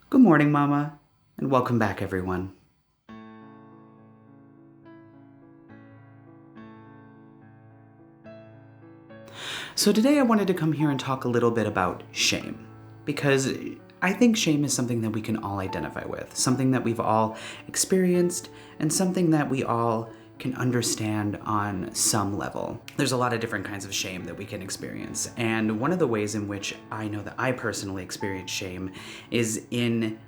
Good morning, Mama, and welcome back, everyone. So today I wanted to come here and talk a little bit about shame, because I think shame is something that we can all identify with, something that we've all experienced, and something that we all can understand on some level. There's a lot of different kinds of shame that we can experience, and one of the ways in which I know that I personally experience shame is in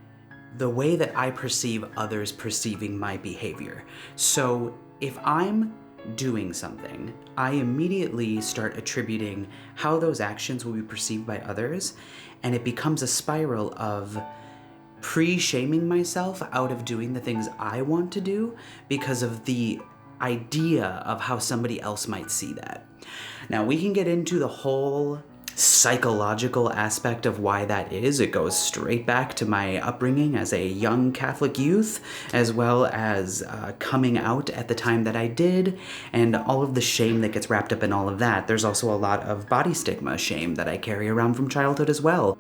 the way that I perceive others perceiving my behavior. So if I'm doing something, I immediately start attributing how those actions will be perceived by others, and it becomes a spiral of pre-shaming myself out of doing the things I want to do because of the idea of how somebody else might see that. Now, we can get into the whole psychological aspect of why that is. It goes straight back to my upbringing as a young Catholic youth, as well as coming out at the time that I did, and all of the shame that gets wrapped up in all of that. There's also a lot of body stigma shame that I carry around from childhood as well.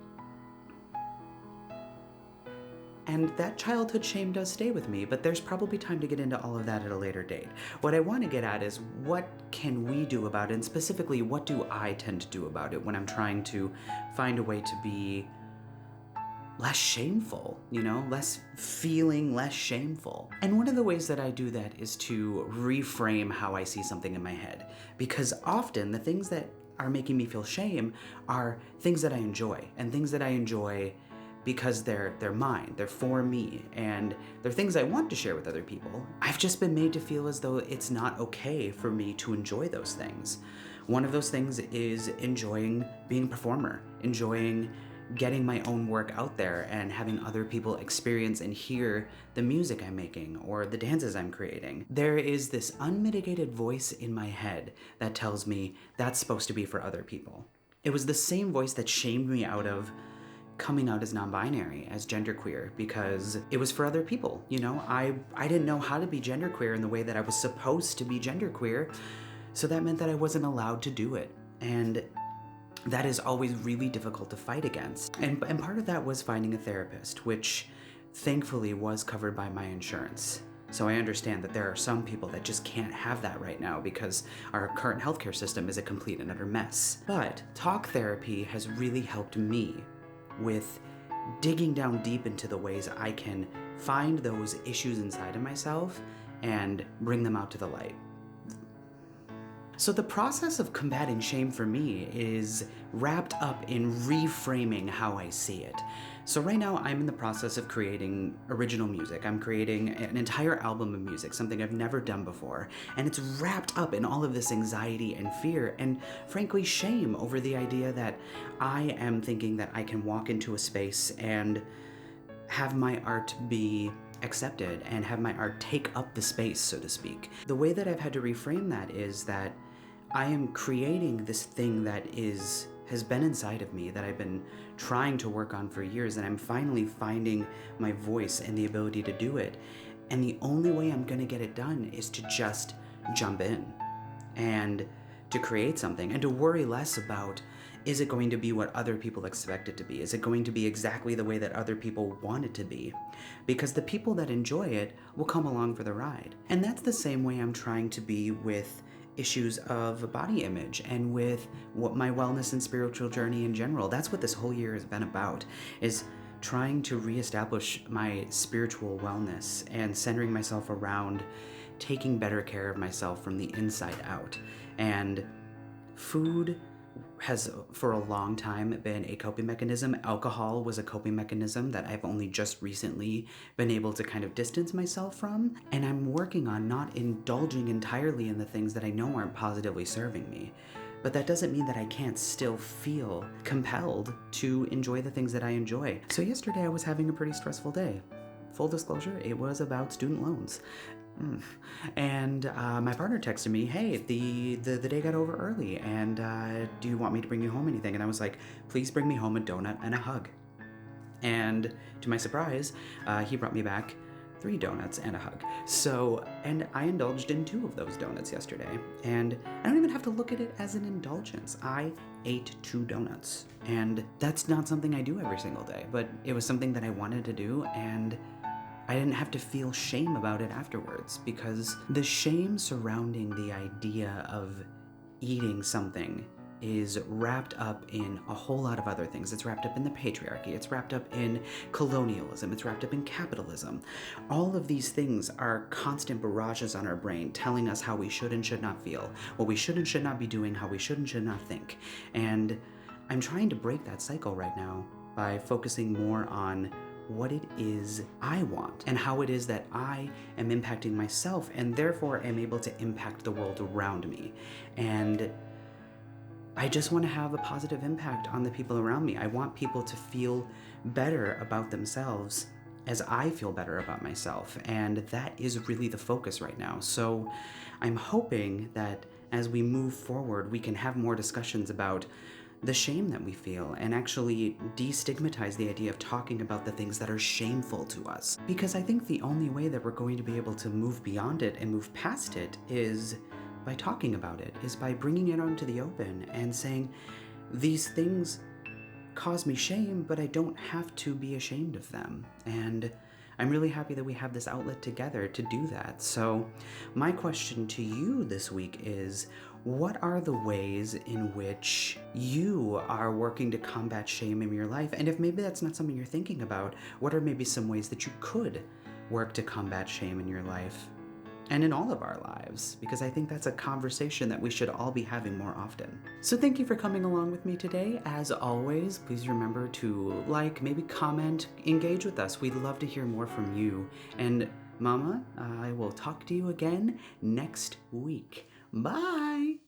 And that childhood shame does stay with me, but there's probably time to get into all of that at a later date. What I want to get at is what can we do about it, and specifically what do I tend to do about it when I'm trying to find a way to be less shameful, less shameful. And one of the ways that I do that is to reframe how I see something in my head, because often the things that are making me feel shame are things that I enjoy, and things that I enjoy because they're mine, they're for me, and they're things I want to share with other people. I've just been made to feel as though it's not okay for me to enjoy those things. One of those things is enjoying being a performer, enjoying getting my own work out there and having other people experience and hear the music I'm making or the dances I'm creating. There is this unmitigated voice in my head that tells me that's supposed to be for other people. It was the same voice that shamed me out of coming out as non-binary, as genderqueer, because it was for other people. I didn't know how to be genderqueer in the way that I was supposed to be genderqueer, so that meant that I wasn't allowed to do it. And that is always really difficult to fight against. And part of that was finding a therapist, which thankfully was covered by my insurance. So I understand that there are some people that just can't have that right now because our current healthcare system is a complete and utter mess. But talk therapy has really helped me with digging down deep into the ways I can find those issues inside of myself and bring them out to the light. So the process of combating shame for me is wrapped up in reframing how I see it. So right now I'm in the process of creating original music. I'm creating an entire album of music, something I've never done before. And it's wrapped up in all of this anxiety and fear and frankly shame over the idea that I am thinking that I can walk into a space and have my art be accepted and have my art take up the space, so to speak. The way that I've had to reframe that is that I am creating this thing that has been inside of me that I've been trying to work on for years, and I'm finally finding my voice and the ability to do it. And the only way I'm gonna get it done is to just jump in and to create something and to worry less about, is it going to be what other people expect it to be? Is it going to be exactly the way that other people want it to be? Because the people that enjoy it will come along for the ride. And that's the same way I'm trying to be with issues of body image and with what my wellness and spiritual journey in general. That's what this whole year has been about, is trying to reestablish my spiritual wellness and centering myself around taking better care of myself from the inside out. And food has for a long time been a coping mechanism. Alcohol was a coping mechanism that I've only just recently been able to kind of distance myself from. And I'm working on not indulging entirely in the things that I know aren't positively serving me. But that doesn't mean that I can't still feel compelled to enjoy the things that I enjoy. So yesterday I was having a pretty stressful day. Full disclosure, it was about student loans. And my partner texted me, hey, the day got over early, and do you want me to bring you home anything? And I was like, please bring me home a donut and a hug. And to my surprise, he brought me back 3 donuts and a hug. So, and I indulged in 2 of those donuts yesterday. And I don't even have to look at it as an indulgence. I ate 2 donuts. And that's not something I do every single day, but it was something that I wanted to do, and I didn't have to feel shame about it afterwards, because the shame surrounding the idea of eating something is wrapped up in a whole lot of other things. It's wrapped up in the patriarchy, it's wrapped up in colonialism, it's wrapped up in capitalism. All of these things are constant barrages on our brain telling us how we should and should not feel, what we should and should not be doing, how we should and should not think. And I'm trying to break that cycle right now by focusing more on what it is I want and how it is that I am impacting myself and therefore am able to impact the world around me. And I just want to have a positive impact on the people around me. I want people to feel better about themselves as I feel better about myself. And that is really the focus right now. So I'm hoping that as we move forward, we can have more discussions about the shame that we feel and actually destigmatize the idea of talking about the things that are shameful to us. Because I think the only way that we're going to be able to move beyond it and move past it is by talking about it, is by bringing it onto the open and saying, these things cause me shame, but I don't have to be ashamed of them. And I'm really happy that we have this outlet together to do that. So my question to you this week is, what are the ways in which you are working to combat shame in your life? And if maybe that's not something you're thinking about, what are maybe some ways that you could work to combat shame in your life? And in all of our lives, because I think that's a conversation that we should all be having more often. So thank you for coming along with me today. As always, please remember to like, maybe comment, engage with us. We'd love to hear more from you. And Mama, I will talk to you again next week. Bye!